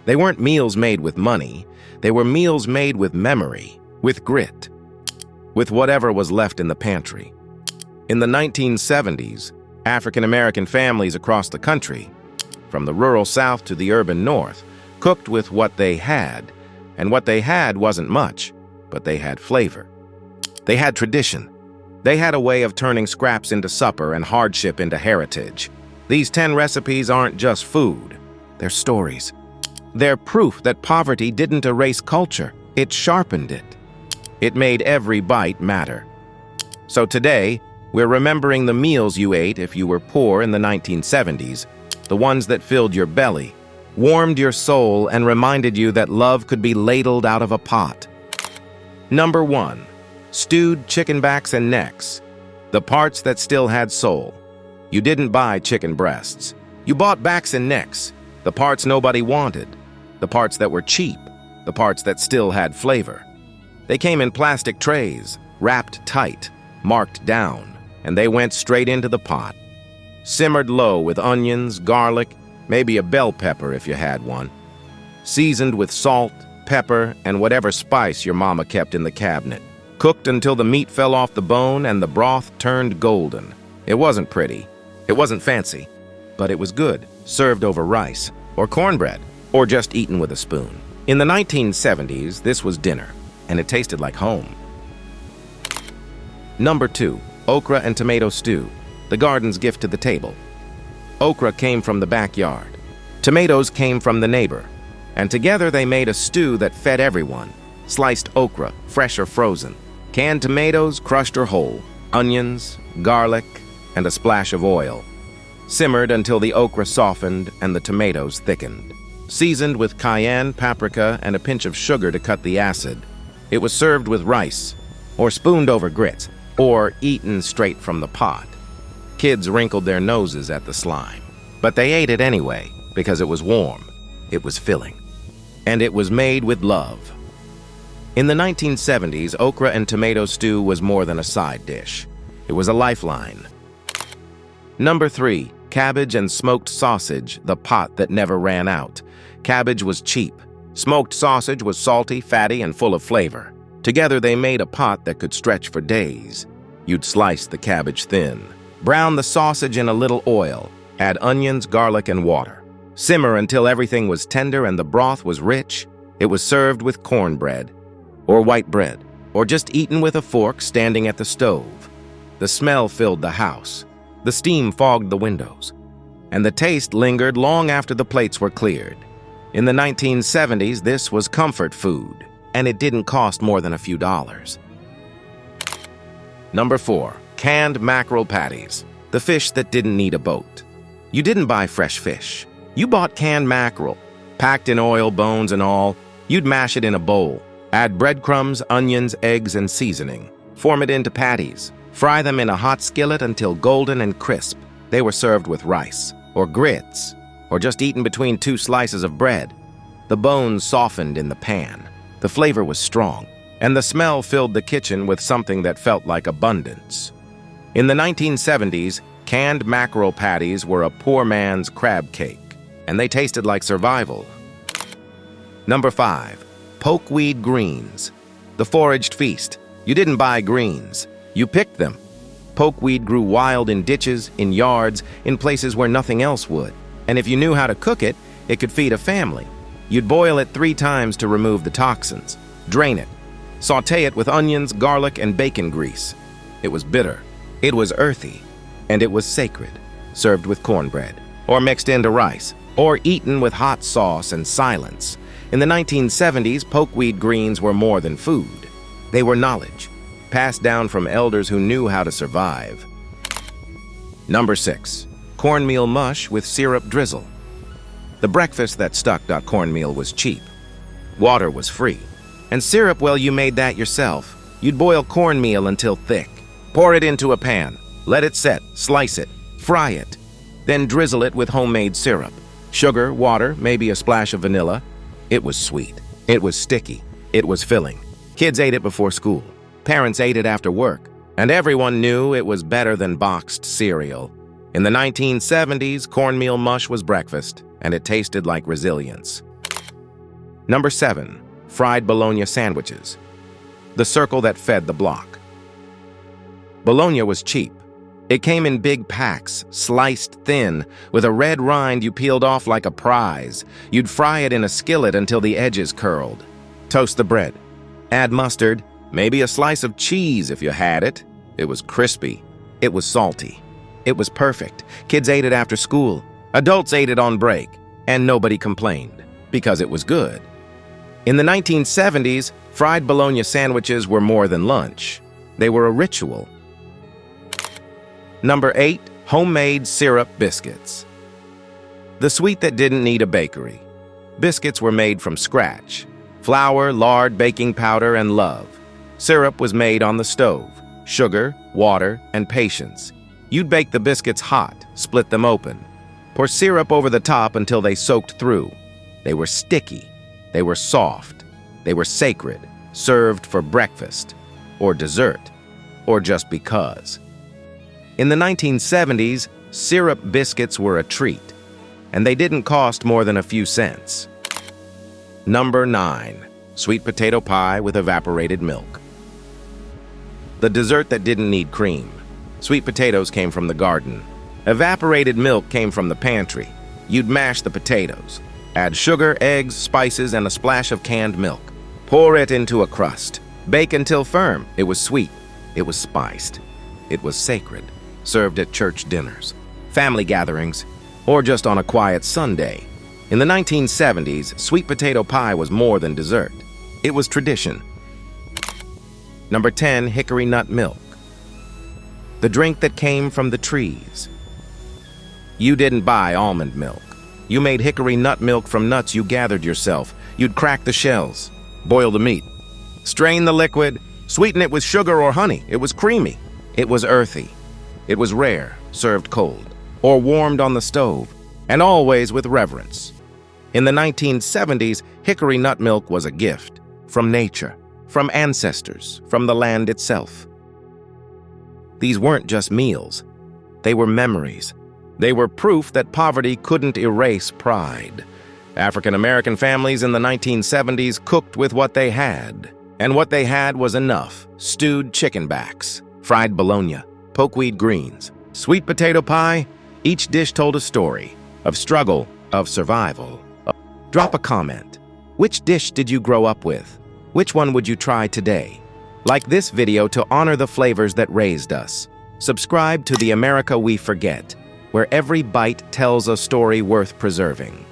They weren't meals made with money. They were meals made with memory, with grit, with whatever was left in the pantry. In the 1970s, African-American families across the country, from the rural South to the urban North, cooked with what they had. And what they had wasn't much, but they had flavor. They had tradition. They had a way of turning scraps into supper and hardship into heritage. These 10 recipes aren't just food. They're stories. They're proof that poverty didn't erase culture. It sharpened it. It made every bite matter. So today, we're remembering the meals you ate if you were poor in the 1970s, the ones that filled your belly, warmed your soul, and reminded you that love could be ladled out of a pot. Number 1. Stewed chicken backs and necks, the parts that still had soul. You didn't buy chicken breasts. You bought backs and necks, the parts nobody wanted, the parts that were cheap, the parts that still had flavor. They came in plastic trays, wrapped tight, marked down, and they went straight into the pot. Simmered low with onions, garlic, maybe a bell pepper if you had one. Seasoned with salt, pepper, and whatever spice your mama kept in the cabinet. Cooked until the meat fell off the bone and the broth turned golden. It wasn't pretty. It wasn't fancy. But it was good, served over rice, or cornbread, or just eaten with a spoon. In the 1970s, this was dinner, and it tasted like home. Number 2. Okra and tomato stew, the garden's gift to the table. Okra came from the backyard. Tomatoes came from the neighbor. And together they made a stew that fed everyone. Sliced okra, fresh or frozen. Canned tomatoes, crushed or whole. Onions, garlic, and a splash of oil. Simmered until the okra softened and the tomatoes thickened. Seasoned with cayenne, paprika, and a pinch of sugar to cut the acid. It was served with rice, or spooned over grits, or eaten straight from the pot. Kids wrinkled their noses at the slime. But they ate it anyway, because it was warm, it was filling, and it was made with love. In the 1970s, okra and tomato stew was more than a side dish. It was a lifeline. Number 3. Cabbage and smoked sausage, the pot that never ran out. Cabbage was cheap. Smoked sausage was salty, fatty, and full of flavor. Together they made a pot that could stretch for days. You'd slice the cabbage thin. Brown the sausage in a little oil. Add onions, garlic, and water. Simmer until everything was tender and the broth was rich. It was served with cornbread, or white bread, or just eaten with a fork standing at the stove. The smell filled the house. The steam fogged the windows. And the taste lingered long after the plates were cleared. In the 1970s, this was comfort food, and it didn't cost more than a few dollars. Number 4. Canned mackerel patties, the fish that didn't need a boat. You didn't buy fresh fish. You bought canned mackerel, packed in oil, bones, and all. You'd mash it in a bowl. Add breadcrumbs, onions, eggs, and seasoning. Form it into patties. Fry them in a hot skillet until golden and crisp. They were served with rice, or grits, or just eaten between 2 slices of bread. The bones softened in the pan. The flavor was strong, and the smell filled the kitchen with something that felt like abundance. In the 1970s, canned mackerel patties were a poor man's crab cake, and they tasted like survival. Number 5. Pokeweed Greens, the foraged feast. You didn't buy greens. You picked them. Pokeweed grew wild in ditches, in yards, in places where nothing else would. And if you knew how to cook it, it could feed a family. You'd boil it 3 times to remove the toxins. Drain it. Sauté it with onions, garlic, and bacon grease. It was bitter. It was earthy. And it was sacred. Served with cornbread, or mixed into rice, or eaten with hot sauce and silence. In the 1970s, pokeweed greens were more than food. They were knowledge, passed down from elders who knew how to survive. Number 6. Cornmeal mush with syrup drizzle. The breakfast that stuck. Cornmeal was cheap. Water was free. And syrup, well, you made that yourself. You'd boil cornmeal until thick. Pour it into a pan. Let it set. Slice it. Fry it. Then drizzle it with homemade syrup. Sugar, water, maybe a splash of vanilla. It was sweet. It was sticky. It was filling. Kids ate it before school. Parents ate it after work. And everyone knew it was better than boxed cereal. In the 1970s, cornmeal mush was breakfast, and it tasted like resilience. Number 7. Fried Bologna sandwiches. The circle that fed the block. Bologna was cheap. It came in big packs, sliced thin, with a red rind you peeled off like a prize. You'd fry it in a skillet until the edges curled. Toast the bread. Add mustard, maybe a slice of cheese if you had it. It was crispy. It was salty. It was perfect. Kids ate it after school. Adults ate it on break. And nobody complained, because it was good. In the 1970s, fried Bologna sandwiches were more than lunch. They were a ritual. Number 8. Homemade syrup biscuits. The sweet that didn't need a bakery. Biscuits were made from scratch. Flour, lard, baking powder, and love. Syrup was made on the stove. Sugar, water, and patience. You'd bake the biscuits hot, split them open. Pour syrup over the top until they soaked through. They were sticky. They were soft. They were sacred, served for breakfast, or dessert, or just because. In the 1970s, syrup biscuits were a treat, and they didn't cost more than a few cents. Number 9. Sweet potato pie with evaporated milk. The dessert that didn't need cream. Sweet potatoes came from the garden. Evaporated milk came from the pantry. You'd mash the potatoes. Add sugar, eggs, spices, and a splash of canned milk. Pour it into a crust. Bake until firm. It was sweet. It was spiced. It was sacred. Served at church dinners, family gatherings, or just on a quiet Sunday. In the 1970s, sweet potato pie was more than dessert. It was tradition. Number 10. Hickory Nut Milk. The drink that came from the trees. You didn't buy almond milk. You made hickory nut milk from nuts you gathered yourself. You'd crack the shells, boil the meat, strain the liquid, sweeten it with sugar or honey. It was creamy. It was earthy. It was rare, served cold, or warmed on the stove, and always with reverence. In the 1970s, hickory nut milk was a gift from nature, from ancestors, from the land itself. These weren't just meals. They were memories. They were proof that poverty couldn't erase pride. African-American families in the 1970s cooked with what they had, and what they had was enough. Stewed chicken backs, fried bologna, pokeweed greens, sweet potato pie. Each dish told a story of struggle, of survival. Drop a comment. Which dish did you grow up with? Which one would you try today? Like this video to honor the flavors that raised us. Subscribe to the America We Forget, where every bite tells a story worth preserving.